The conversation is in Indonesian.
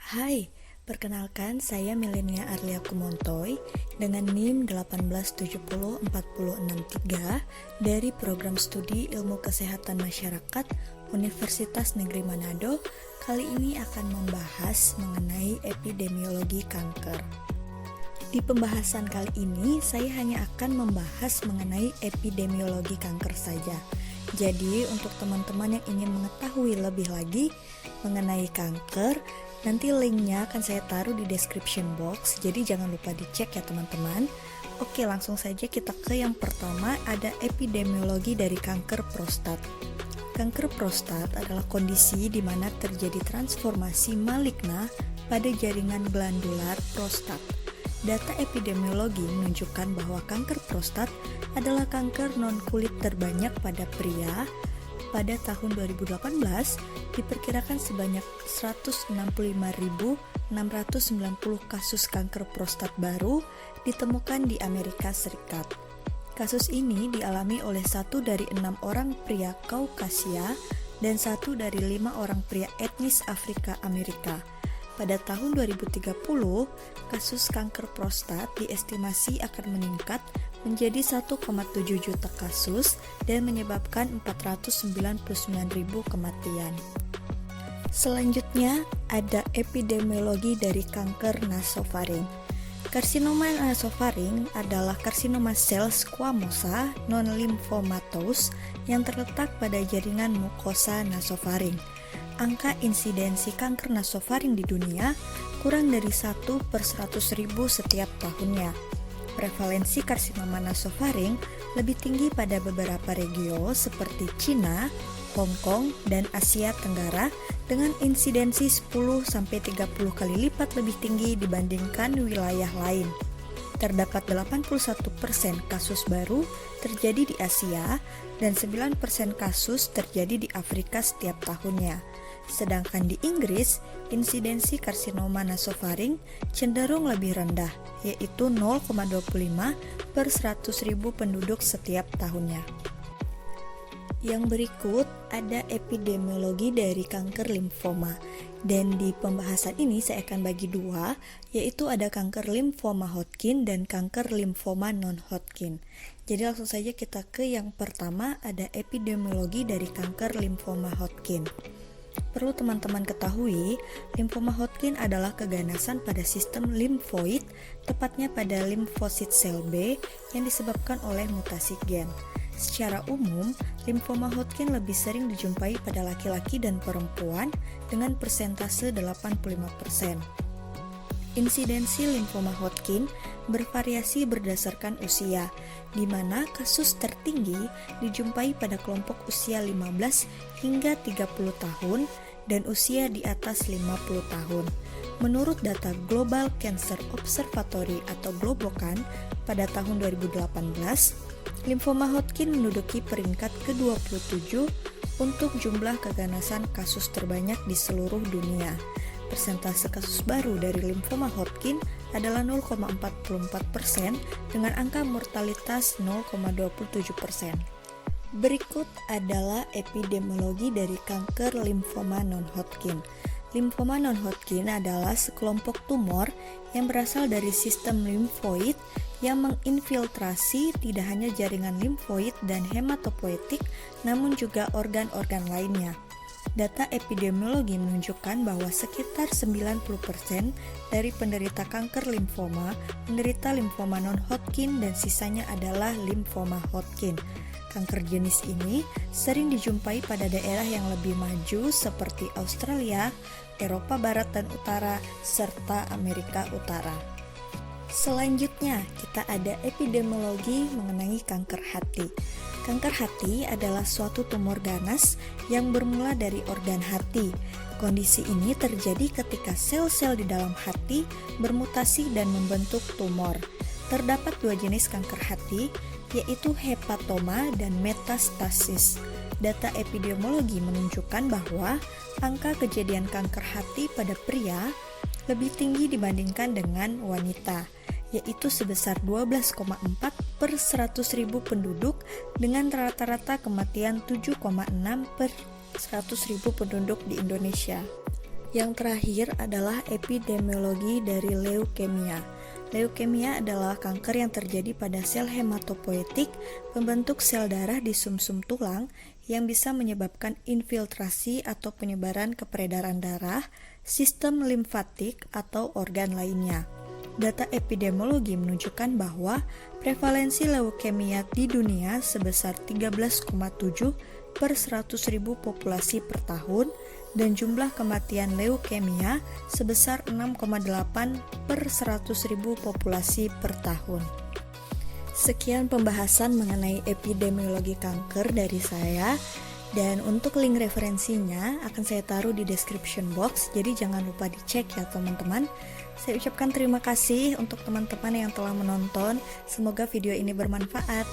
Hai, perkenalkan saya Milenia Arlia Kumontoy dengan NIM 1870463 dari Program Studi Ilmu Kesehatan Masyarakat Universitas Negeri Manado. Kali ini akan membahas mengenai epidemiologi kanker. Di pembahasan kali ini, saya hanya akan membahas mengenai epidemiologi kanker saja. Jadi, untuk teman-teman yang ingin mengetahui lebih lagi mengenai kanker, nanti linknya akan saya taruh di description box, jadi jangan lupa dicek ya teman-teman. Oke, langsung saja kita ke yang pertama, ada epidemiologi dari kanker prostat. Kanker prostat adalah kondisi di mana terjadi transformasi maligna pada jaringan glandular prostat. Data epidemiologi menunjukkan bahwa kanker prostat adalah kanker non-kulit terbanyak pada pria. Pada tahun 2018, diperkirakan sebanyak 165.690 kasus kanker prostat baru ditemukan di Amerika Serikat. Kasus ini dialami oleh 1 dari 6 orang pria Kaukasia dan 1 dari 5 orang pria etnis Afrika Amerika. Pada tahun 2030, kasus kanker prostat diestimasi akan meningkat menjadi 1,7 juta kasus dan menyebabkan 499.000 kematian. Selanjutnya, ada epidemiologi dari kanker nasofaring. Karsinoma nasofaring adalah karsinoma sel squamosa non-lymphomatous yang terletak pada jaringan mukosa nasofaring. Angka insidensi kanker nasofaring di dunia kurang dari 1/100.000 setiap tahunnya. Prevalensi karsinoma nasofaring lebih tinggi pada beberapa regio seperti Cina, Hong Kong, dan Asia Tenggara dengan insidensi 10-30 kali lipat lebih tinggi dibandingkan wilayah lain. Terdapat 81% kasus baru terjadi di Asia dan 9% kasus terjadi di Afrika setiap tahunnya. Sedangkan di Inggris, insidensi karsinoma nasofaring cenderung lebih rendah, yaitu 0,25 per 100.000 penduduk setiap tahunnya. Yang berikut ada epidemiologi dari kanker limfoma. Dan di pembahasan ini saya akan bagi dua, yaitu ada kanker limfoma Hodgkin dan kanker limfoma non-Hodgkin. Jadi langsung saja kita ke yang pertama, ada epidemiologi dari kanker limfoma Hodgkin. Perlu teman-teman ketahui, limfoma Hodgkin adalah keganasan pada sistem limfoid, tepatnya pada limfosit sel B yang disebabkan oleh mutasi gen. Secara umum, limfoma Hodgkin lebih sering dijumpai pada laki-laki dan perempuan dengan persentase 85%. Insidensi limfoma Hodgkin bervariasi berdasarkan usia, di mana kasus tertinggi dijumpai pada kelompok usia 15 hingga 30 tahun dan usia di atas 50 tahun. Menurut data Global Cancer Observatory atau Globocan pada tahun 2018, limfoma Hodgkin menduduki peringkat ke-27 untuk jumlah keganasan kasus terbanyak di seluruh dunia. Persentase kasus baru dari limfoma Hodgkin adalah 0,44% dengan angka mortalitas 0,27%. Berikut adalah epidemiologi dari kanker limfoma non-Hodgkin. Limfoma non-Hodgkin adalah sekelompok tumor yang berasal dari sistem limfoid yang menginfiltrasi tidak hanya jaringan limfoid dan hematopoietik, namun juga organ-organ lainnya. Data epidemiologi menunjukkan bahwa sekitar 90% dari penderita kanker limfoma menderita limfoma non-Hodgkin dan sisanya adalah limfoma Hodgkin. Kanker jenis ini sering dijumpai pada daerah yang lebih maju seperti Australia, Eropa Barat dan Utara, serta Amerika Utara. Selanjutnya, kita ada epidemiologi mengenai kanker hati. Kanker hati adalah suatu tumor ganas yang bermula dari organ hati. Kondisi ini terjadi ketika sel-sel di dalam hati bermutasi dan membentuk tumor. Terdapat dua jenis kanker hati, yaitu hepatoma dan metastasis. Data epidemiologi menunjukkan bahwa angka kejadian kanker hati pada pria lebih tinggi dibandingkan dengan wanita, yaitu sebesar 12,4 per 100.000 penduduk dengan rata-rata kematian 7,6 per 100.000 penduduk di Indonesia. Yang terakhir adalah epidemiologi dari leukemia. Leukemia adalah kanker yang terjadi pada sel hematopoietik, pembentuk sel darah di sumsum tulang yang bisa menyebabkan infiltrasi atau penyebaran ke peredaran darah, sistem limfatik, atau organ lainnya. Data epidemiologi menunjukkan bahwa prevalensi leukemia di dunia sebesar 13,7 per 100.000 populasi per tahun dan jumlah kematian leukemia sebesar 6,8 per 100.000 populasi per tahun. Sekian pembahasan mengenai epidemiologi kanker dari saya, dan untuk link referensinya akan saya taruh di description box, jadi jangan lupa dicek ya teman-teman. Saya ucapkan terima kasih untuk teman-teman yang telah menonton, semoga video ini bermanfaat.